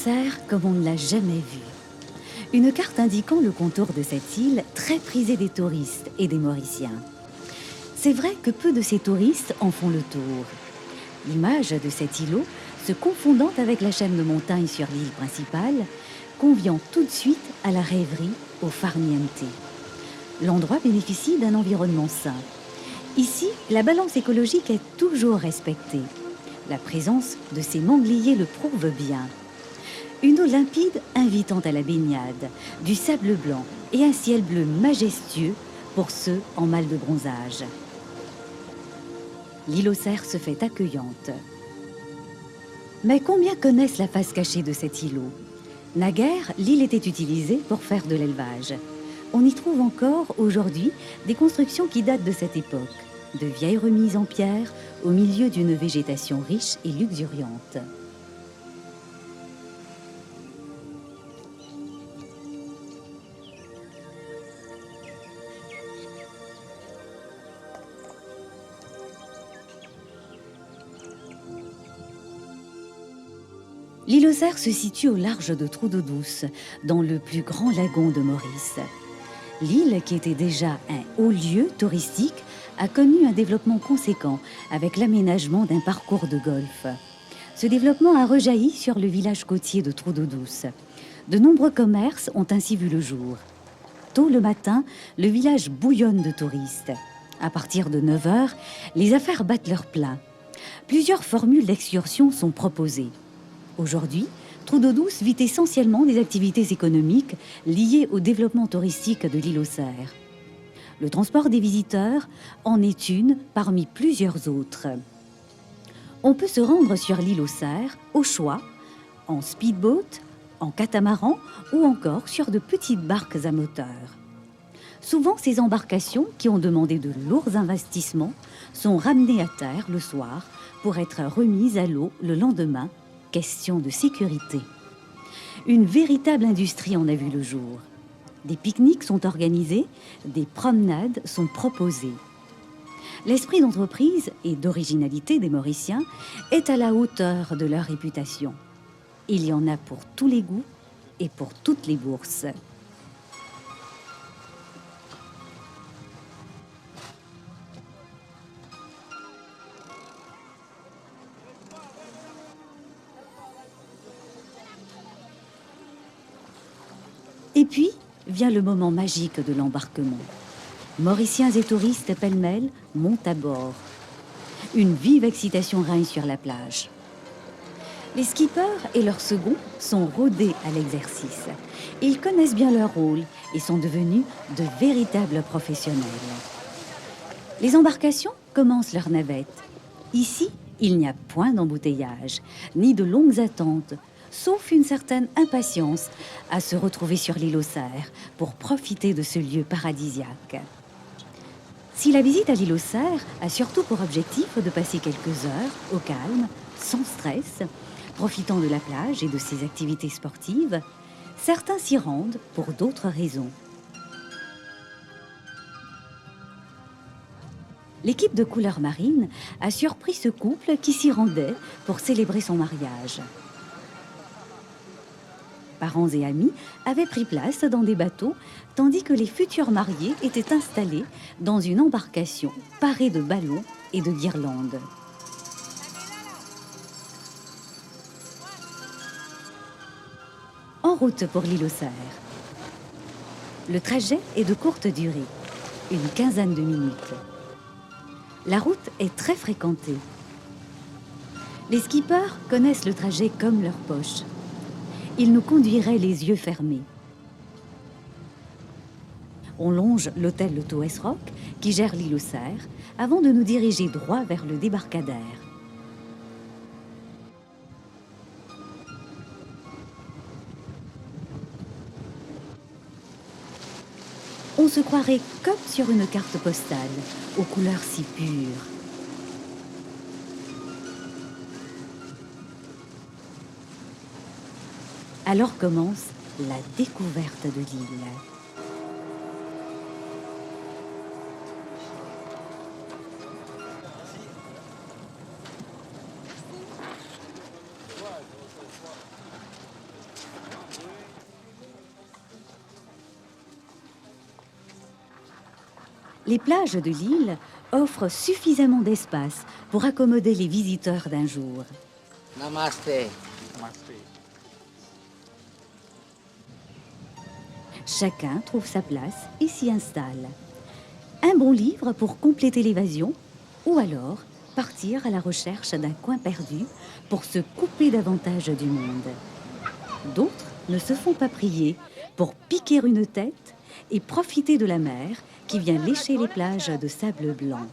Serre comme on ne l'a jamais vu. Une carte indiquant le contour de cette île très prisée des touristes et des Mauriciens. C'est vrai que peu de ces touristes en font le tour. L'image de cet îlot, se confondant avec la chaîne de montagnes sur l'île principale, convient tout de suite à la rêverie au farniente. L'endroit bénéficie d'un environnement sain. Ici, la balance écologique est toujours respectée. La présence de ces mangliers le prouve bien. Une eau limpide invitant à la baignade, du sable blanc et un ciel bleu majestueux pour ceux en mal de bronzage. L'île aux Cerfs se fait accueillante. Mais combien connaissent la face cachée de cet îlot? Naguère, l'île était utilisée pour faire de l'élevage. On y trouve encore aujourd'hui des constructions qui datent de cette époque, de vieilles remises en pierre au milieu d'une végétation riche et luxuriante. L'île aux Cerfs se situe au large de Trou d'eau douce, dans le plus grand lagon de Maurice. L'île, qui était déjà un haut lieu touristique, a connu un développement conséquent avec l'aménagement d'un parcours de golf. Ce développement a rejailli sur le village côtier de Trou d'eau douce. De nombreux commerces ont ainsi vu le jour. Tôt le matin, le village bouillonne de touristes. À partir de 9 h, les affaires battent leur plein. Plusieurs formules d'excursion sont proposées. Aujourd'hui, Trou d'eau douce vit essentiellement des activités économiques liées au développement touristique de l'île aux Cerfs. Le transport des visiteurs en est une parmi plusieurs autres. On peut se rendre sur l'île aux Cerfs au choix, en speedboat, en catamaran ou encore sur de petites barques à moteur. Souvent, ces embarcations, qui ont demandé de lourds investissements, sont ramenées à terre le soir pour être remises à l'eau le lendemain. Question de sécurité. Une véritable industrie en a vu le jour. Des pique-niques sont organisés, des promenades sont proposées. L'esprit d'entreprise et d'originalité des Mauriciens est à la hauteur de leur réputation. Il y en a pour tous les goûts et pour toutes les bourses. Et puis, vient le moment magique de l'embarquement. Mauriciens et touristes pêle-mêle montent à bord. Une vive excitation règne sur la plage. Les skippers et leurs seconds sont rodés à l'exercice. Ils connaissent bien leur rôle et sont devenus de véritables professionnels. Les embarcations commencent leur navette. Ici, il n'y a point d'embouteillage, ni de longues attentes, sauf une certaine impatience à se retrouver sur l'île aux Cerfs pour profiter de ce lieu paradisiaque. Si la visite à l'île aux Cerfs a surtout pour objectif de passer quelques heures au calme, sans stress, profitant de la plage et de ses activités sportives, certains s'y rendent pour d'autres raisons. L'équipe de couleur marine a surpris ce couple qui s'y rendait pour célébrer son mariage. Parents et amis avaient pris place dans des bateaux, tandis que les futurs mariés étaient installés dans une embarcation parée de ballons et de guirlandes. En route pour l'île aux Cerfs. Le trajet est de courte durée, une quinzaine de minutes. La route est très fréquentée. Les skippers connaissent le trajet comme leur poche. Ils nous conduiraient les yeux fermés. On longe l'hôtel Le Toes Rock, qui gère l'île aux Cerfs, avant de nous diriger droit vers le débarcadère. On se croirait comme sur une carte postale, aux couleurs si pures. Alors commence la découverte de l'île. Les plages de l'île offrent suffisamment d'espace pour accommoder les visiteurs d'un jour. Namaste. Chacun trouve sa place et s'y installe. Un bon livre pour compléter l'évasion, ou alors partir à la recherche d'un coin perdu pour se couper davantage du monde. D'autres ne se font pas prier pour piquer une tête et profiter de la mer qui vient lécher les plages de sable blanc.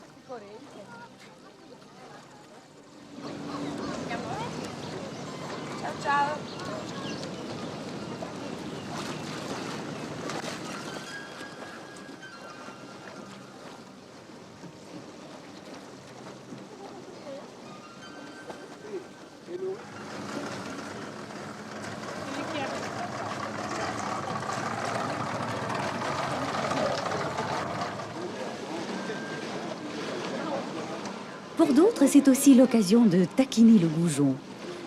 Pour d'autres, c'est aussi l'occasion de taquiner le goujon.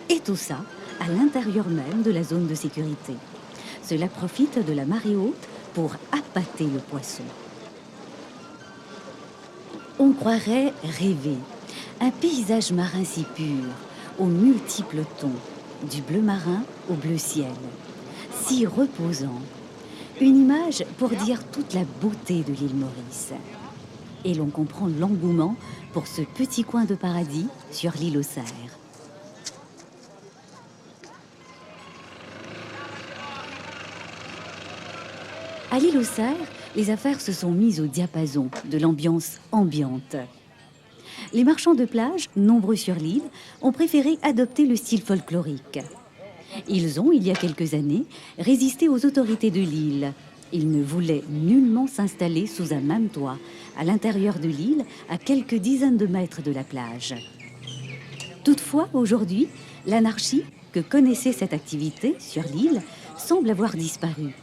Et tout ça à l'intérieur même de la zone de sécurité. Cela profite de la marée haute pour appâter le poisson. On croirait rêver. Un paysage marin si pur, aux multiples tons, du bleu marin au bleu ciel. Si reposant. Une image pour dire toute la beauté de l'île Maurice. Et l'on comprend l'engouement pour ce petit coin de paradis sur l'île aux Cerfs. À l'île aux Cerfs, les affaires se sont mises au diapason de l'ambiance ambiante. Les marchands de plage, nombreux sur l'île, ont préféré adopter le style folklorique. Ils ont, il y a quelques années, résisté aux autorités de l'île. Ils ne voulaient nullement s'installer sous un même toit, à l'intérieur de l'île, à quelques dizaines de mètres de la plage. Toutefois, aujourd'hui, l'anarchie que connaissait cette activité sur l'île semble avoir disparu.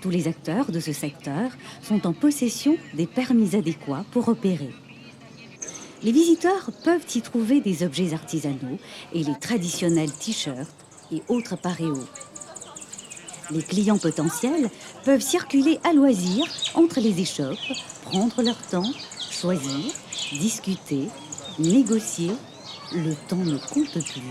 Tous les acteurs de ce secteur sont en possession des permis adéquats pour opérer. Les visiteurs peuvent y trouver des objets artisanaux et les traditionnels t-shirts et autres paréos. Les clients potentiels peuvent circuler à loisir entre les échoppes, prendre leur temps, choisir, discuter, négocier. Le temps ne compte plus.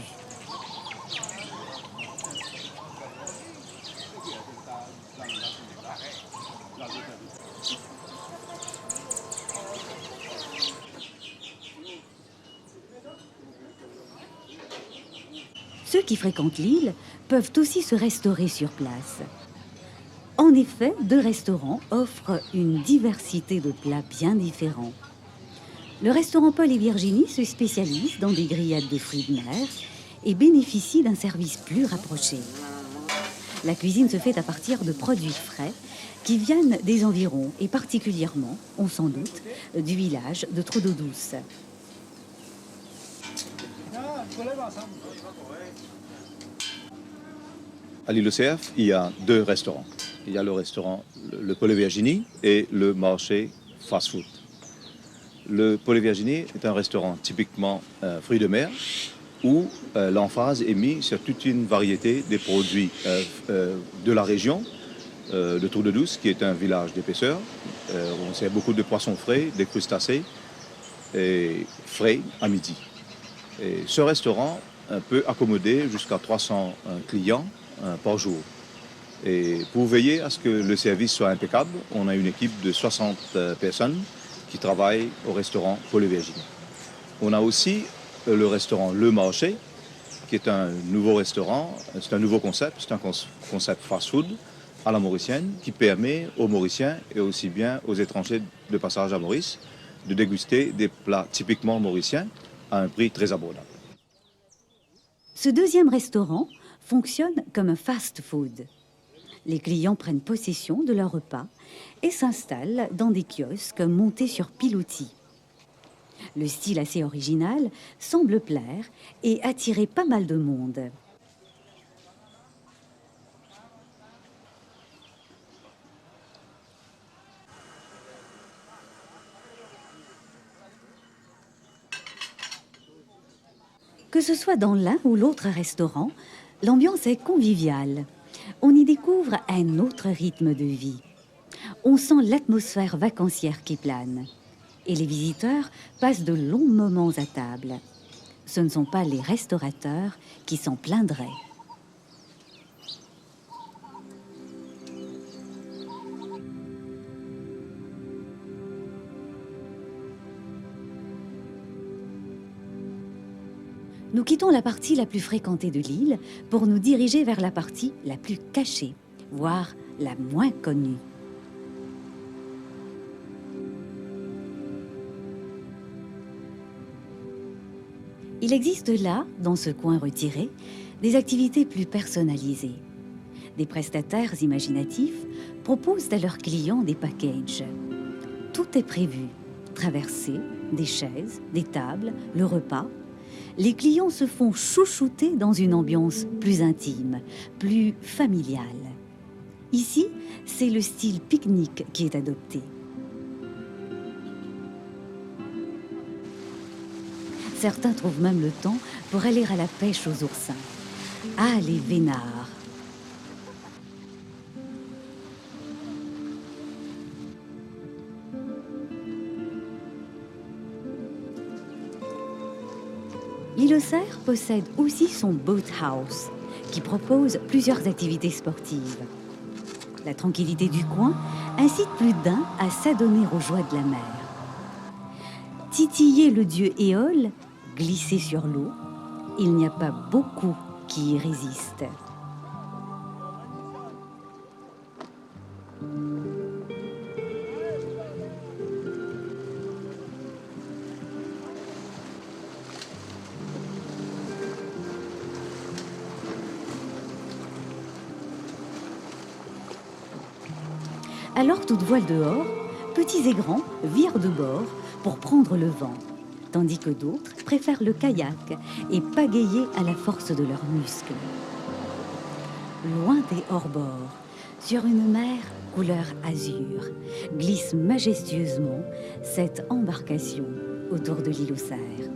Ceux qui fréquentent l'île peuvent aussi se restaurer sur place. En effet, 2 restaurants offrent une diversité de plats bien différents. Le restaurant Paul et Virginie se spécialise dans des grillades de fruits de mer et bénéficie d'un service plus rapproché. La cuisine se fait à partir de produits frais qui viennent des environs et particulièrement, on s'en doute, du village de Trou d'Eau Douce. À l'île aux Cerfs, il y a 2 restaurants. Il y a le restaurant le Paul et Virginie et le marché fast-food. Le Paul et Virginie est un restaurant typiquement fruits de mer où l'emphase est mise sur toute une variété des produits de la région de Trou d'Eau Douce, qui est un village d'épaisseur. On sert beaucoup de poissons frais, des crustacés et frais à midi. Et ce restaurant peut accommoder jusqu'à 300 clients par jour. Et pour veiller à ce que le service soit impeccable, on a une équipe de 60 personnes qui travaillent au restaurant Paul et Virginie. On a aussi le restaurant Le Marché, qui est un nouveau restaurant, c'est un nouveau concept, c'est un concept fast-food à la mauricienne qui permet aux Mauriciens et aussi bien aux étrangers de passage à Maurice de déguster des plats typiquement mauriciens à un prix très abordable. Ce deuxième restaurant fonctionne comme un fast-food. Les clients prennent possession de leur repas et s'installent dans des kiosques montés sur pilotis. Le style assez original semble plaire et attirer pas mal de monde. Que ce soit dans l'un ou l'autre restaurant, l'ambiance est conviviale. On y découvre un autre rythme de vie. On sent l'atmosphère vacancière qui plane. Et les visiteurs passent de longs moments à table. Ce ne sont pas les restaurateurs qui s'en plaindraient. Nous quittons la partie la plus fréquentée de l'île pour nous diriger vers la partie la plus cachée, voire la moins connue. Il existe là, dans ce coin retiré, des activités plus personnalisées. Des prestataires imaginatifs proposent à leurs clients des packages. Tout est prévu. Traversée, des chaises, des tables, le repas. Les clients se font chouchouter dans une ambiance plus intime, plus familiale. Ici, c'est le style pique-nique qui est adopté. Certains trouvent même le temps pour aller à la pêche aux oursins. Ah, les vénards! L'île aux Cerfs possède aussi son boathouse, qui propose plusieurs activités sportives. La tranquillité du coin incite plus d'un à s'adonner aux joies de la mer. Titiller le dieu Éole, glisser sur l'eau, il n'y a pas beaucoup qui y résistent. Alors, toute voile dehors, petits et grands virent de bord pour prendre le vent, tandis que d'autres préfèrent le kayak et pagayer à la force de leurs muscles. Loin des hors-bords, sur une mer couleur azur, glisse majestueusement cette embarcation autour de l'île aux Cerfs.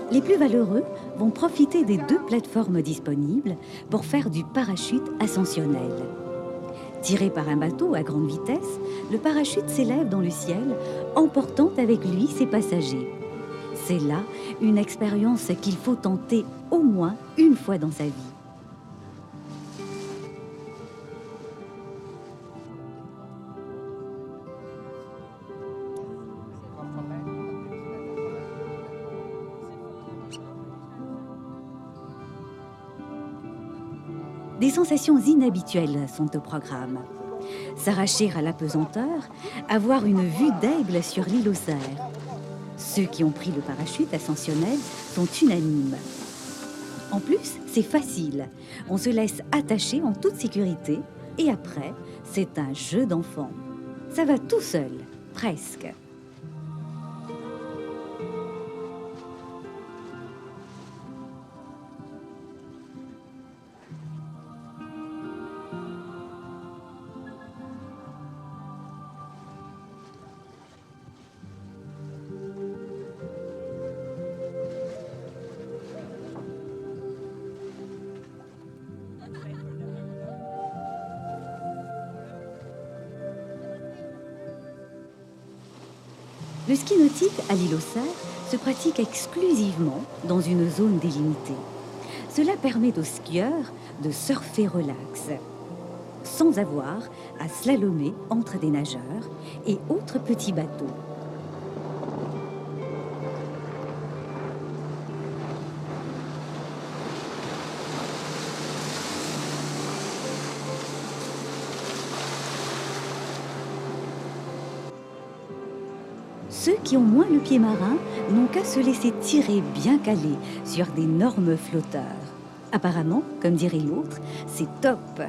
Les plus valeureux vont profiter des 2 plateformes disponibles pour faire du parachute ascensionnel. Tiré par un bateau à grande vitesse, le parachute s'élève dans le ciel, emportant avec lui ses passagers. C'est là une expérience qu'il faut tenter au moins une fois dans sa vie. Des sensations inhabituelles sont au programme. S'arracher à l'apesanteur, avoir une vue d'aigle sur l'île aux Cerfs. Ceux qui ont pris le parachute ascensionnel sont unanimes. En plus, c'est facile. On se laisse attacher en toute sécurité et après, c'est un jeu d'enfant. Ça va tout seul, presque. Le ski nautique à l'île aux Cerfs se pratique exclusivement dans une zone délimitée. Cela permet aux skieurs de surfer relax, sans avoir à slalomer entre des nageurs et autres petits bateaux. Ceux qui ont moins le pied marin n'ont qu'à se laisser tirer bien calés sur d'énormes flotteurs. Apparemment, comme dirait l'autre, c'est top.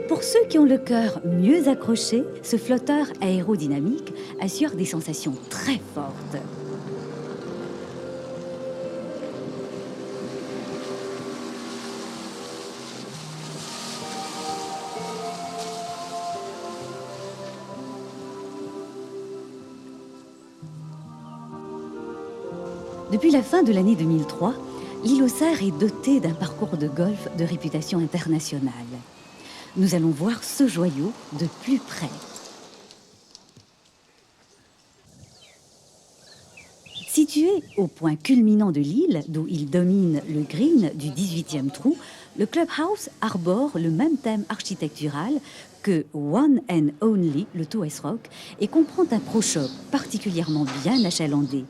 Pour ceux qui ont le cœur mieux accroché, ce flotteur aérodynamique assure des sensations très fortes. Depuis la fin de l'année 2003, l'île aux Cerfs est dotée d'un parcours de golf de réputation internationale. Nous allons voir ce joyau de plus près. Situé au point culminant de l'île, d'où il domine le green du 18e trou, le clubhouse arbore le même thème architectural que One and Only, le Toes Rock, et comprend un pro shop particulièrement bien achalandé.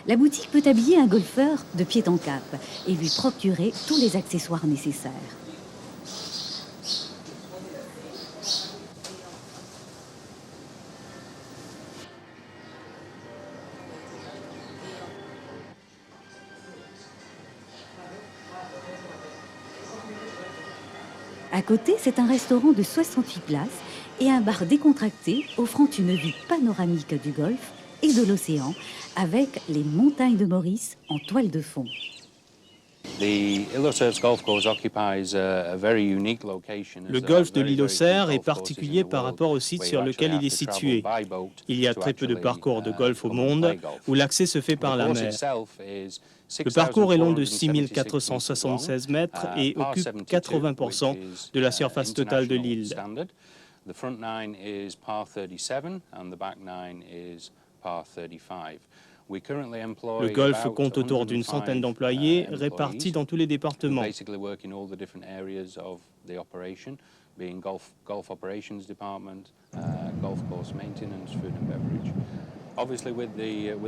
La boutique peut habiller un golfeur de pied en cap et lui procurer tous les accessoires nécessaires. À côté, c'est un restaurant de 68 places et un bar décontracté offrant une vue panoramique du golfe et de l'océan avec les montagnes de Maurice en toile de fond. Le golfe de l'île aux Cerfs est particulier par rapport au site sur lequel il est situé. Il y a très peu de parcours de golf au monde où l'accès se fait par la mer. Le parcours est long de 6 476 mètres et occupe 80% de la surface totale de l'île. Le golfe compte autour d'une centaine d'employés répartis dans tous les départements.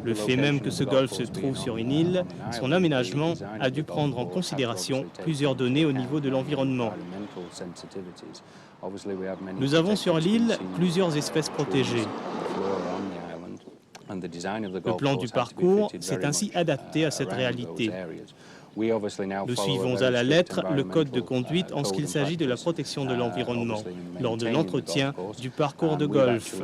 Le fait même que ce golfe se trouve sur une île, son aménagement a dû prendre en considération plusieurs données au niveau de l'environnement. Nous avons sur l'île plusieurs espèces protégées. Le plan du parcours s'est ainsi adapté à cette réalité. Nous suivons à la lettre le code de conduite en ce qu'il s'agit de la protection de l'environnement lors de l'entretien du parcours de golf.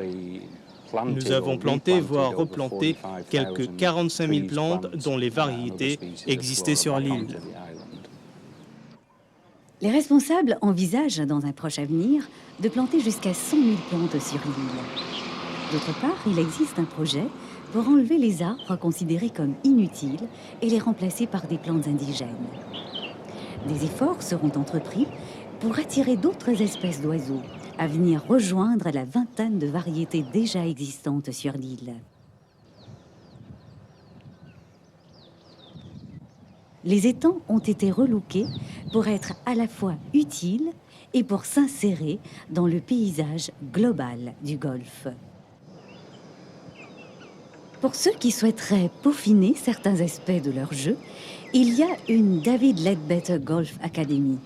Nous avons planté, voire replanté, quelques 45 000 plantes dont les variétés existaient sur l'île. Les responsables envisagent dans un proche avenir de planter jusqu'à 100 000 plantes sur l'île. D'autre part, il existe un projet pour enlever les arbres considérés comme inutiles et les remplacer par des plantes indigènes. Des efforts seront entrepris pour attirer d'autres espèces d'oiseaux à venir rejoindre la vingtaine de variétés déjà existantes sur l'île. Les étangs ont été relookés pour être à la fois utiles et pour s'insérer dans le paysage global du golfe. Pour ceux qui souhaiteraient peaufiner certains aspects de leur jeu, il y a une David Leadbetter Golf Academy.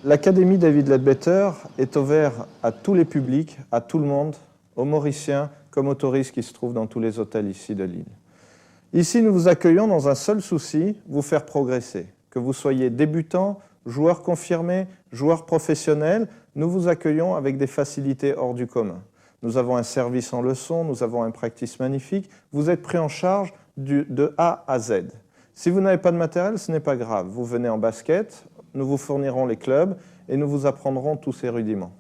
L'Académie David Leadbetter est ouverte à tous les publics, à tout le monde, aux Mauriciens comme aux touristes qui se trouvent dans tous les hôtels ici de l'île. Ici, nous vous accueillons dans un seul souci, vous faire progresser. Que vous soyez débutant, joueur confirmé, joueur professionnel, nous vous accueillons avec des facilités hors du commun. Nous avons un service en leçon, nous avons un practice magnifique. Vous êtes pris en charge de A à Z. Si vous n'avez pas de matériel, ce n'est pas grave. Vous venez en basket, nous vous fournirons les clubs et nous vous apprendrons tous ces rudiments.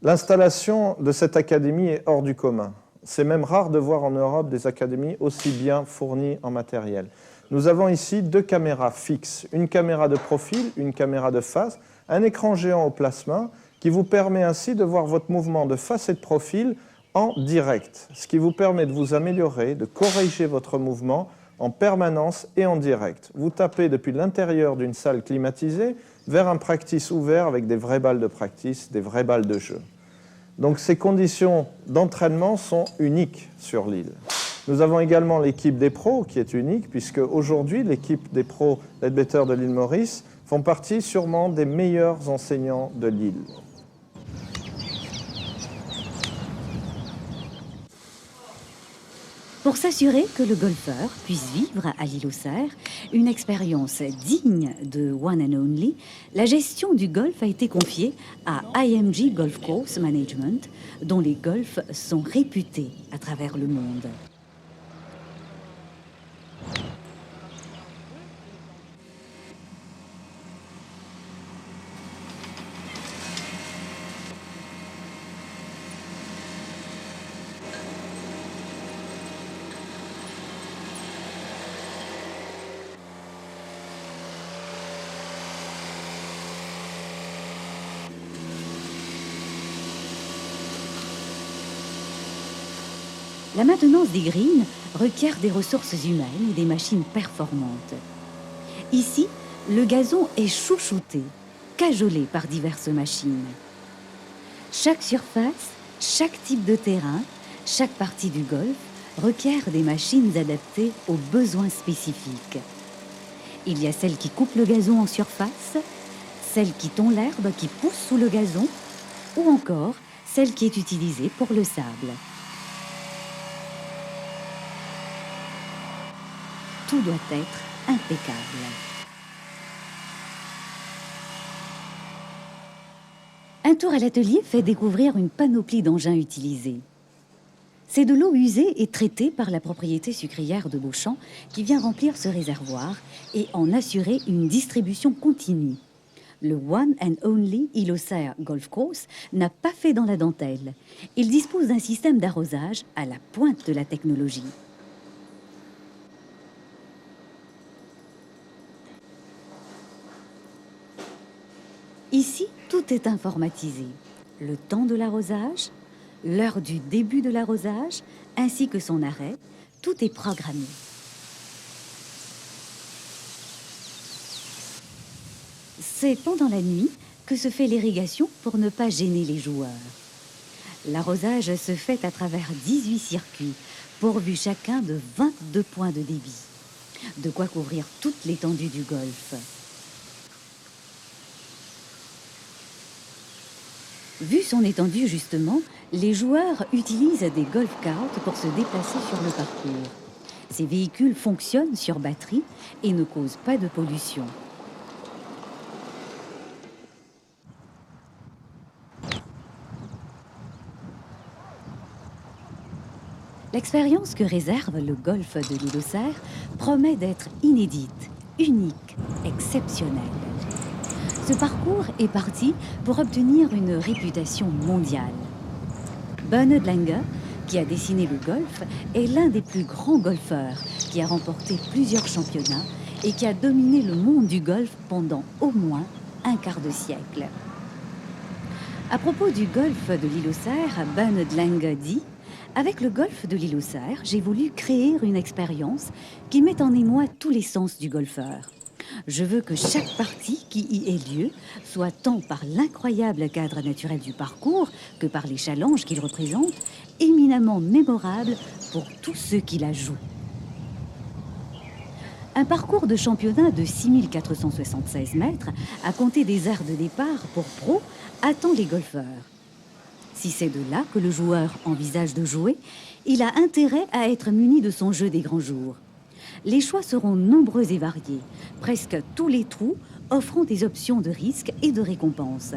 L'installation de cette académie est hors du commun. C'est même rare de voir en Europe des académies aussi bien fournies en matériel. Nous avons ici 2 caméras fixes, une caméra de profil, une caméra de face, un écran géant au plasma qui vous permet ainsi de voir votre mouvement de face et de profil en direct, ce qui vous permet de vous améliorer, de corriger votre mouvement en permanence et en direct. Vous tapez depuis l'intérieur d'une salle climatisée vers un practice ouvert avec des vraies balles de practice, des vraies balles de jeu. Donc ces conditions d'entraînement sont uniques sur l'île. Nous avons également l'équipe des pros qui est unique puisque aujourd'hui l'équipe des pros Leadbetter de l'île Maurice font partie sûrement des meilleurs enseignants de l'île. Pour s'assurer que le golfeur puisse vivre à l'île aux Cerfs une expérience digne de One and Only, la gestion du golf a été confiée à IMG Golf Course Management, dont les golfs sont réputés à travers le monde. La maintenance des greens requiert des ressources humaines et des machines performantes. Ici, le gazon est chouchouté, cajolé par diverses machines. Chaque surface, chaque type de terrain, chaque partie du golf requiert des machines adaptées aux besoins spécifiques. Il y a celles qui coupent le gazon en surface, celle qui tond l'herbe qui pousse sous le gazon, ou encore celle qui est utilisée pour le sable. Tout doit être impeccable. Un tour à l'atelier fait découvrir une panoplie d'engins utilisés. C'est de l'eau usée et traitée par la propriété sucrière de Beauchamp qui vient remplir ce réservoir et en assurer une distribution continue. Le One and Only Île aux Cerfs Golf Course n'a pas fait dans la dentelle. Il dispose d'un système d'arrosage à la pointe de la technologie. Ici, tout est informatisé. Le temps de l'arrosage, l'heure du début de l'arrosage, ainsi que son arrêt, tout est programmé. C'est pendant la nuit que se fait l'irrigation pour ne pas gêner les joueurs. L'arrosage se fait à travers 18 circuits, pourvus chacun de 22 points de débit. De quoi couvrir toute l'étendue du golf. Vu son étendue justement, les joueurs utilisent des golf carts pour se déplacer sur le parcours. Ces véhicules fonctionnent sur batterie et ne causent pas de pollution. L'expérience que réserve le golf de l'Île aux Cerfs promet d'être inédite, unique, exceptionnelle. Ce parcours est parti pour obtenir une réputation mondiale. Bernard Langer, qui a dessiné le golf, est l'un des plus grands golfeurs qui a remporté plusieurs championnats et qui a dominé le monde du golf pendant au moins un quart de siècle. À propos du golf de l'Île aux Cerfs, Bernard Langer dit « Avec le golf de l'Île aux Cerfs, j'ai voulu créer une expérience qui mette en émoi tous les sens du golfeur. Je veux que chaque partie qui y ait lieu soit tant par l'incroyable cadre naturel du parcours que par les challenges qu'il représente, éminemment mémorable pour tous ceux qui la jouent. » Un parcours de championnat de 6476 mètres, à compter des aires de départ pour pro, attend les golfeurs. Si c'est de là que le joueur envisage de jouer, il a intérêt à être muni de son jeu des grands jours. Les choix seront nombreux et variés, presque tous les trous offrant des options de risque et de récompense.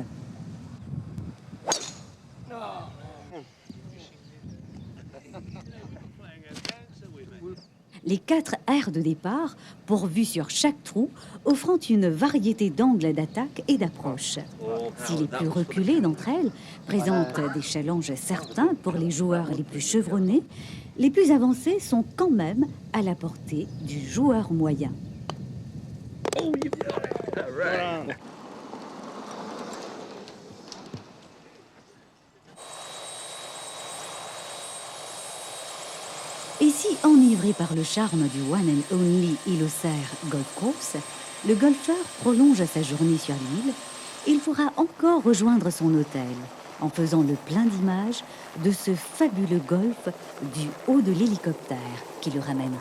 Les 4 aires de départ, pourvues sur chaque trou, offrant une variété d'angles d'attaque et d'approche. Si les plus reculées d'entre elles présentent des challenges certains pour les joueurs les plus chevronnés, les plus avancées sont quand même à la portée du joueur moyen. Et si, enivré par le charme du One and Only Île aux Cerfs Golf Course, le golfeur prolonge sa journée sur l'île, il pourra encore rejoindre son hôtel en faisant le plein d'images de ce fabuleux golf du haut de l'hélicoptère qui le ramènerait.